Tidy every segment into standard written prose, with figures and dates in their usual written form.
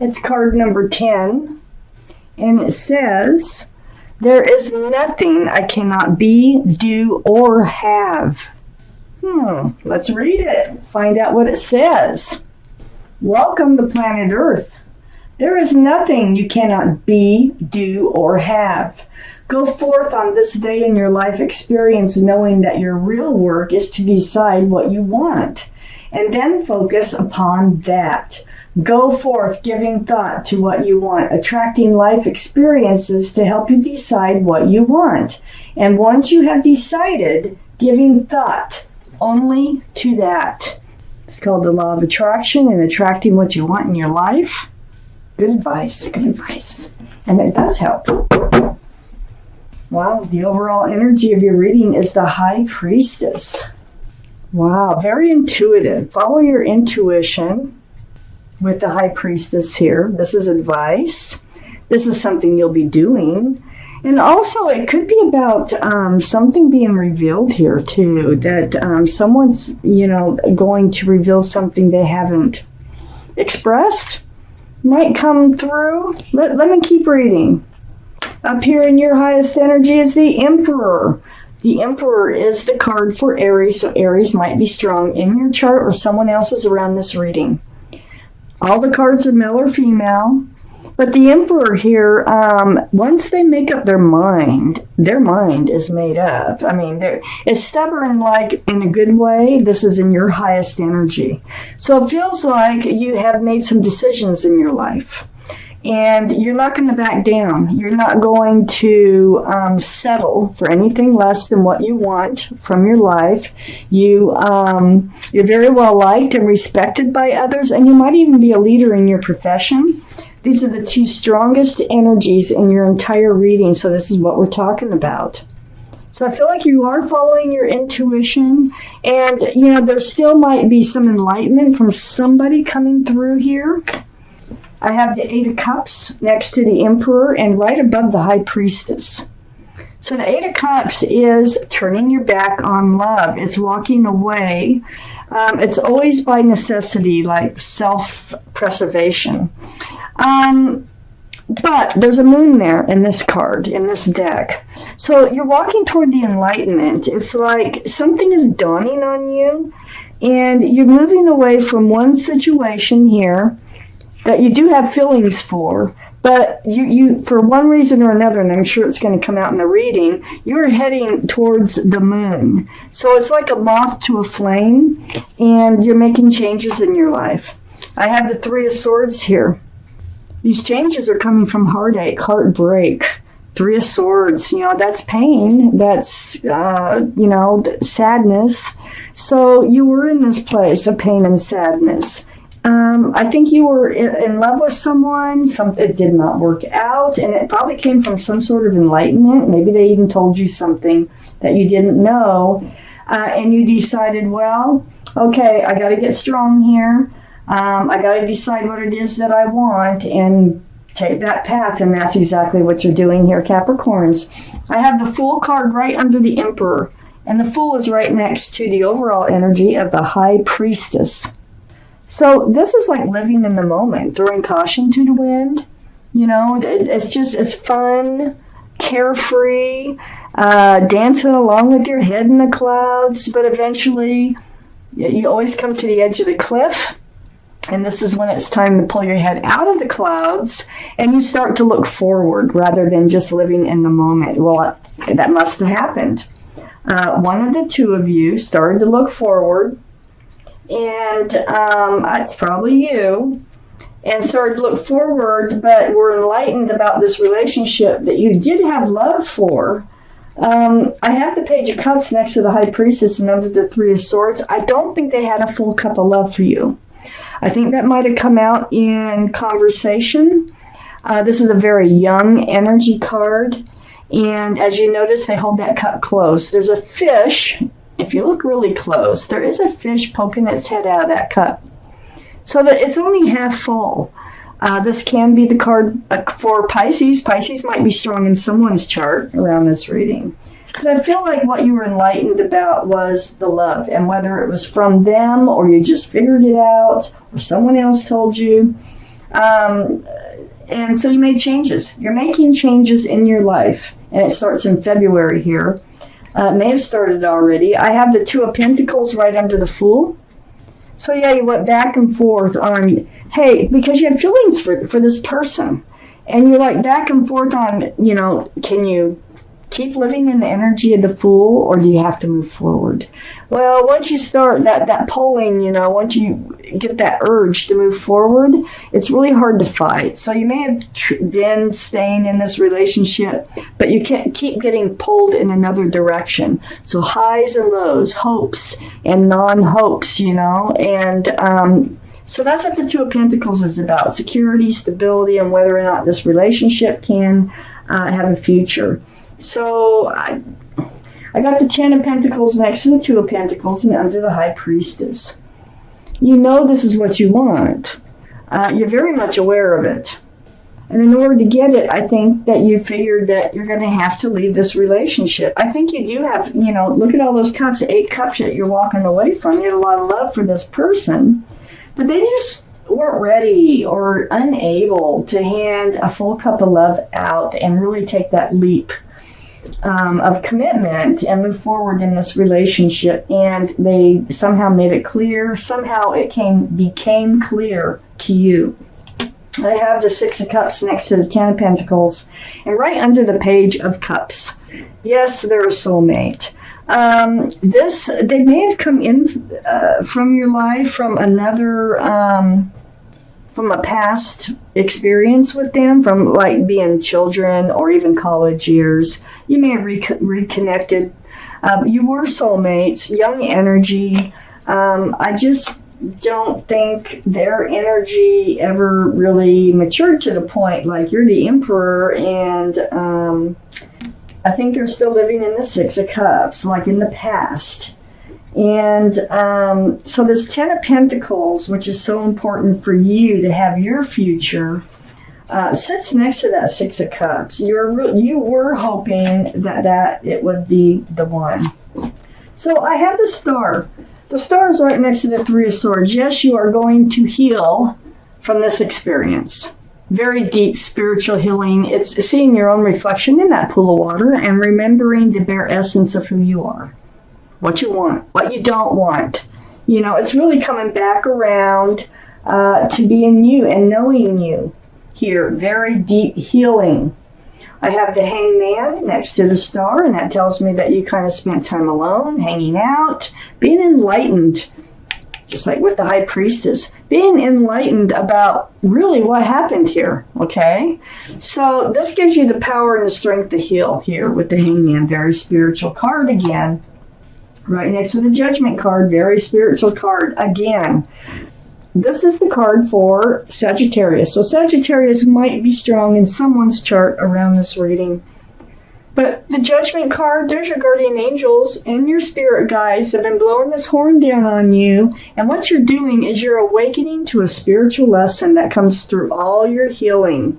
It's card number 10, and it says, there is nothing I cannot be, do, or have. Let's read it. Find out what it says. Welcome to planet Earth. There is nothing you cannot be, do, or have. Go forth on this day in your life experience knowing that your real work is to decide what you want, and then focus upon that. Go forth giving thought to what you want, attracting life experiences to help you decide what you want. And once you have decided, giving thought only to that. It's called the law of attraction and attracting what you want in your life. Good advice, good advice. And it does help. Wow, the overall energy of your reading is the High Priestess. Wow, very intuitive. Follow your intuition with the High Priestess here. This is advice. This is something you'll be doing. And also, it could be about something being revealed here, too. That someone's, going to reveal something they haven't expressed. Might come through. Let me keep reading. Up here in your highest energy is the Emperor. The Emperor is the card for Aries, so Aries might be strong in your chart or someone else's around this reading. All the cards are male or female, but the Emperor here, once they make up their mind is made up. I mean, it's stubborn, like in a good way. This is in your highest energy. So it feels like you have made some decisions in your life. And you're not going to back down. You're not going to settle for anything less than what you want from your life. You're very well liked and respected by others, and you might even be a leader in your profession. These are the two strongest energies in your entire reading, so this is what we're talking about. So I feel like you are following your intuition, and there still might be some enlightenment from somebody coming through here. I have the Eight of Cups next to the Emperor and right above the High Priestess. So the Eight of Cups is turning your back on love. It's walking away. It's always by necessity, like self-preservation. But there's a moon there in this card, in this deck. So you're walking toward the enlightenment. It's like something is dawning on you, and you're moving away from one situation here that you do have feelings for, but you for one reason or another, and I'm sure it's going to come out in the reading, you're heading towards the moon. So it's like a moth to a flame, and you're making changes in your life. I have the Three of Swords here. These changes are coming from heartache, heartbreak. Three of Swords, that's pain, that's, sadness. So you were in this place of pain and sadness. I think you were in love with someone, it did not work out, and it probably came from some sort of enlightenment. Maybe they even told you something that you didn't know, and you decided, well, okay, I got to get strong here. I got to decide what it is that I want and take that path, and that's exactly what you're doing here, Capricorns. I have the Fool card right under the Emperor, and the Fool is right next to the overall energy of the High Priestess. So this is like living in the moment, throwing caution to the wind. It's fun, carefree, dancing along with your head in the clouds, but eventually you always come to the edge of the cliff, and this is when it's time to pull your head out of the clouds, and you start to look forward rather than just living in the moment. Well, that must have happened. One of the two of you started to look forward, and it's probably you, and started to look forward, but were enlightened about this relationship that you did have love for. I have the Page of Cups next to the High Priestess and under the Three of Swords. I don't think they had a full cup of love for you. I think that might have come out in conversation. This is a very young energy card, and as you notice, they hold that cup close. There's a fish. If you look really close, there is a fish poking its head out of that cup. So that it's only half full. This can be the card for Pisces. Pisces might be strong in someone's chart around this reading. But I feel like what you were enlightened about was the love. And whether it was from them or you just figured it out or someone else told you, And so you made changes. You're making changes in your life, and it starts in February here. It may have started already. I have the Two of Pentacles right under the Fool. So yeah, you went back and forth on, hey, because you had feelings for this person. And you're like back and forth on, can you keep living in the energy of the Fool, or do you have to move forward? Well, once you start that polling, once you get that urge to move forward, it's really hard to fight. So you may have been staying in this relationship, but you can't keep getting pulled in another direction. So highs and lows, hopes and non-hopes, and so that's what the Two of Pentacles is about: security, stability, and whether or not this relationship can have a future. So I got the Ten of Pentacles next to the Two of Pentacles and under the High Priestess. You know this is what you want. You're very much aware of it. And in order to get it, I think that you figured that you're going to have to leave this relationship. I think you do have, look at all those cups, 8 cups that you're walking away from. You had a lot of love for this person, but they just weren't ready or unable to hand a full cup of love out and really take that leap of commitment and move forward in this relationship. And they somehow made it clear. Somehow it became clear to you. I have the Six of Cups next to the Ten of Pentacles, and right under the Page of Cups. Yes, they're a soulmate. They may have come in from your life from another. From a past experience with them, from like being children or even college years. You may have reconnected. You were soulmates, young energy. I just don't think their energy ever really matured to the point like you're the Emperor, and I think they're still living in the Six of Cups, like in the past. And so this Ten of Pentacles, which is so important for you to have your future, sits next to that Six of Cups. You were hoping that it would be the one. So I have the Star. The Star is right next to the Three of Swords. Yes, you are going to heal from this experience. Very deep spiritual healing. It's seeing your own reflection in that pool of water and remembering the bare essence of who you are. What you want, what you don't want. It's really coming back around to being you and knowing you here. Very deep healing. I have the Hangman next to the Star, and that tells me that you kind of spent time alone, hanging out, being enlightened, just like with the High Priestess, being enlightened about really what happened here, okay? So this gives you the power and the strength to heal here with the Hangman. Very spiritual card again. Right next to the Judgment card, very spiritual card again. This is the card for Sagittarius. So Sagittarius might be strong in someone's chart around this reading. But the Judgment card, there's your guardian angels and your spirit guides have been blowing this horn down on you. And what you're doing is you're awakening to a spiritual lesson that comes through all your healing.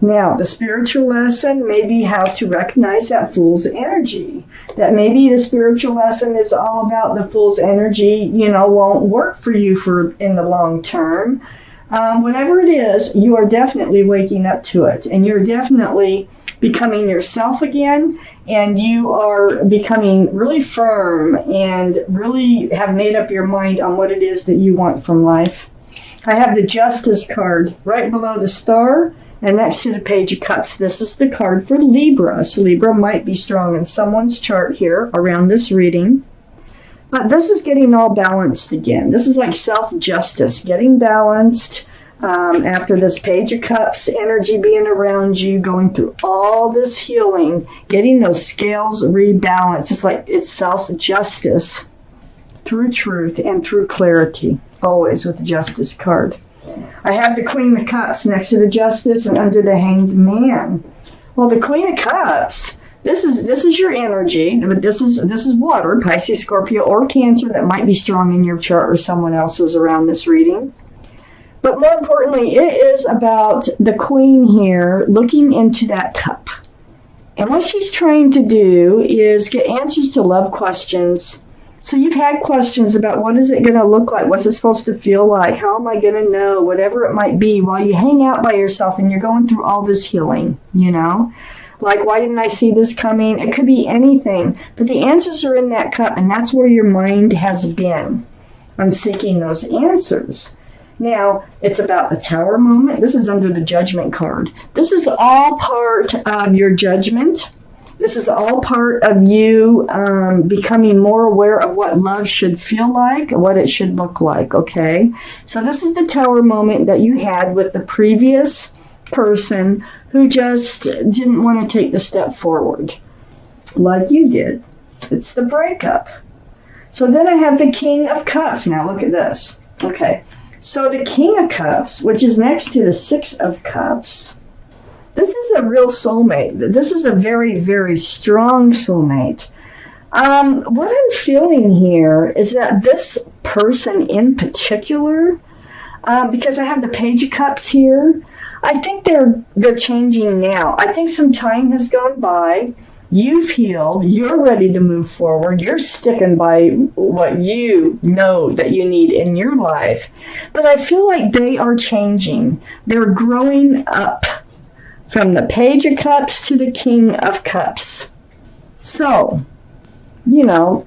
Now, the spiritual lesson may be how to recognize that Fool's energy. That maybe the spiritual lesson is all about the Fool's energy, won't work for you in the long term. Whatever it is, you are definitely waking up to it. And you're definitely becoming yourself again. And you are becoming really firm and really have made up your mind on what it is that you want from life. I have the Justice card right below the Star. And next to the Page of Cups, this is the card for Libra. So Libra might be strong in someone's chart here around this reading. But this is getting all balanced again. This is like self-justice, getting balanced after this Page of Cups, energy being around you, going through all this healing, getting those scales rebalanced. It's like it's self-justice through truth and through clarity, always with the Justice card. I have the Queen of Cups next to the Justice and under the Hanged Man. Well, the Queen of Cups, this is your energy. This is water, Pisces, Scorpio, or Cancer that might be strong in your chart or someone else's around this reading. But more importantly, it is about the Queen here looking into that cup. And what she's trying to do is get answers to love questions So you've had questions about what is it going to look like? What's it supposed to feel like? How am I going to know? Whatever it might be while you hang out by yourself and you're going through all this healing, you know? Like, why didn't I see this coming? It could be anything. But the answers are in that cup, and that's where your mind has been on seeking those answers. Now, it's about the Tower moment. This is under the Judgment card. This is all part of your judgment. This is all part of you becoming more aware of what love should feel like, what it should look like, okay? So this is the Tower moment that you had with the previous person who just didn't want to take the step forward like you did. It's the breakup. So then I have the King of Cups. Now look at this. Okay, so the King of Cups, which is next to the Six of Cups, this is a real soulmate. This is a very, very strong soulmate. What I'm feeling here is that this person in particular, because I have the Page of Cups here, I think they're changing now. I think some time has gone by. You've healed. You're ready to move forward. You're sticking by what you know that you need in your life. But I feel like they are changing. They're growing up from the Page of Cups to the King of Cups. So, you know,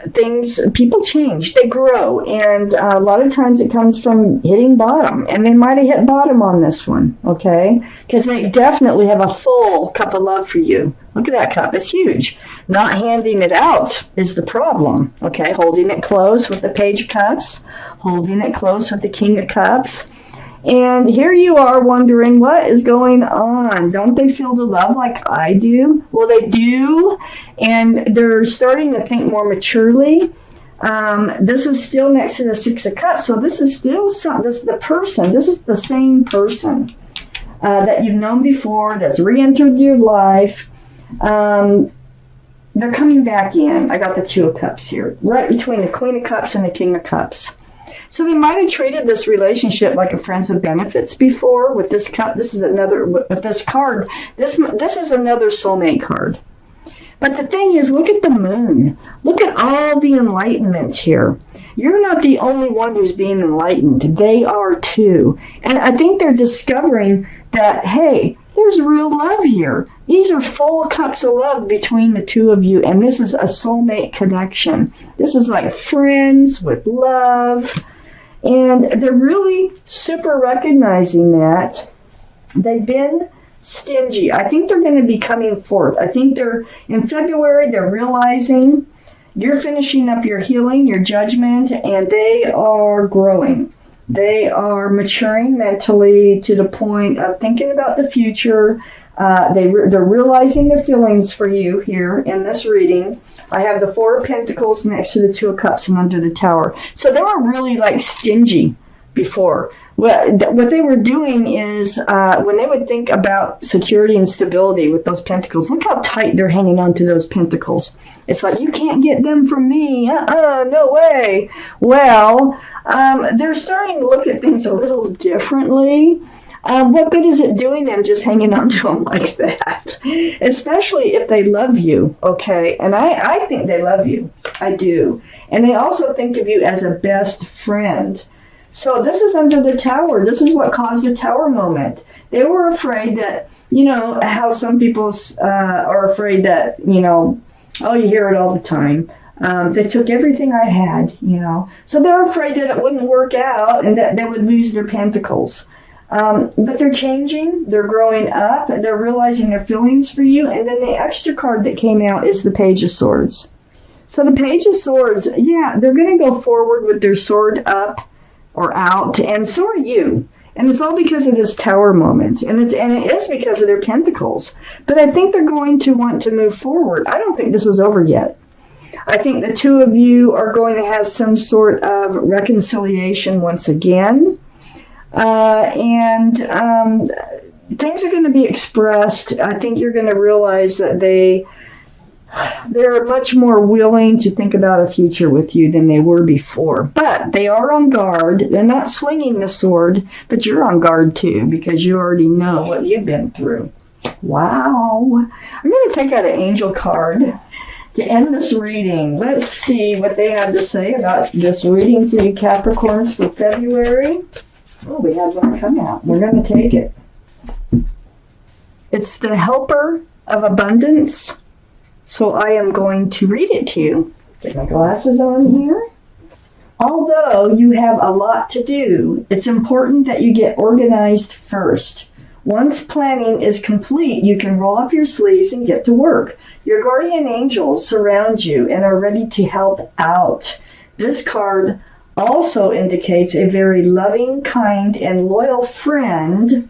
people change, they grow, and a lot of times it comes from hitting bottom, and they might have hit bottom on this one, okay? Because they definitely have a full cup of love for you. Look at that cup, it's huge. Not handing it out is the problem, okay? Holding it close with the Page of Cups, holding it close with the King of Cups. And here you are wondering, what is going on? Don't they feel the love like I do? Well, they do, and they're starting to think more maturely. This is still next to the Six of Cups, so this is still this is the same person that you've known before, that's re-entered your life. They're coming back in. I got the Two of Cups here, right between the Queen of Cups and the King of Cups. So they might have treated this relationship like a friends with benefits before with this cup. This is another, with this card, this is another soulmate card. But the thing is, look at the moon. Look at all the enlightenment here. You're not the only one who's being enlightened. They are too. And I think they're discovering that, hey, there's real love here. These are full cups of love between the two of you, and this is a soulmate connection. This is like friends with love. And they're really super recognizing that they've been stingy. I think they're going to be coming forth. I think in February, they're realizing you're finishing up your healing, your judgment, and they are growing. They are maturing mentally to the point of thinking about the future. They're realizing their feelings for you here in this reading. I have the Four of Pentacles next to the Two of Cups and under the Tower. So they were really like stingy before. What they were doing is when they would think about security and stability with those pentacles, look how tight they're hanging on to those pentacles. It's like, you can't get them from me. No way. Well, they're starting to look at things a little differently. What good is it doing them just hanging on to them like that? Especially if they love you, okay? And I think they love you. I do. And they also think of you as a best friend. So this is under the Tower. This is what caused the Tower moment. They were afraid that, you know, how some people are afraid that, you know, oh, you hear it all the time. They took everything I had, you know. So they're afraid that it wouldn't work out and that they would lose their pentacles. But they're changing, they're growing up, and they're realizing their feelings for you. And then the extra card that came out is the Page of Swords. So the Page of Swords, yeah, they're going to go forward with their sword up or out, and so are you. And it's all because of this Tower moment, and it is because of their pentacles. But I think they're going to want to move forward. I don't think this is over yet. I think the two of you are going to have some sort of reconciliation once again. And things are going to be expressed. I think you're going to realize that they're much more willing to think about a future with you than they were before. But they are on guard. They're not swinging the sword, but you're on guard too, because you already know what you've been through. Wow. I'm going to take out an angel card. to end this reading, let's see what they have to say about this reading for you Capricorns for February. Oh, we have one come out. We're going to take it. It's the Helper of Abundance. So I am going to read it to you. Get my glasses on here. Although you have a lot to do, it's important that you get organized first. Once planning is complete, you can roll up your sleeves and get to work. Your guardian angels surround you and are ready to help out. This card also indicates a very loving, kind, and loyal friend,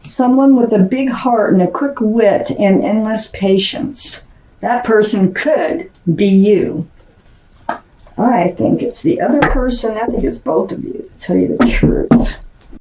someone with a big heart and a quick wit and endless patience. That person could be you. I think it's the other person. I think it's both of you, to tell you the truth.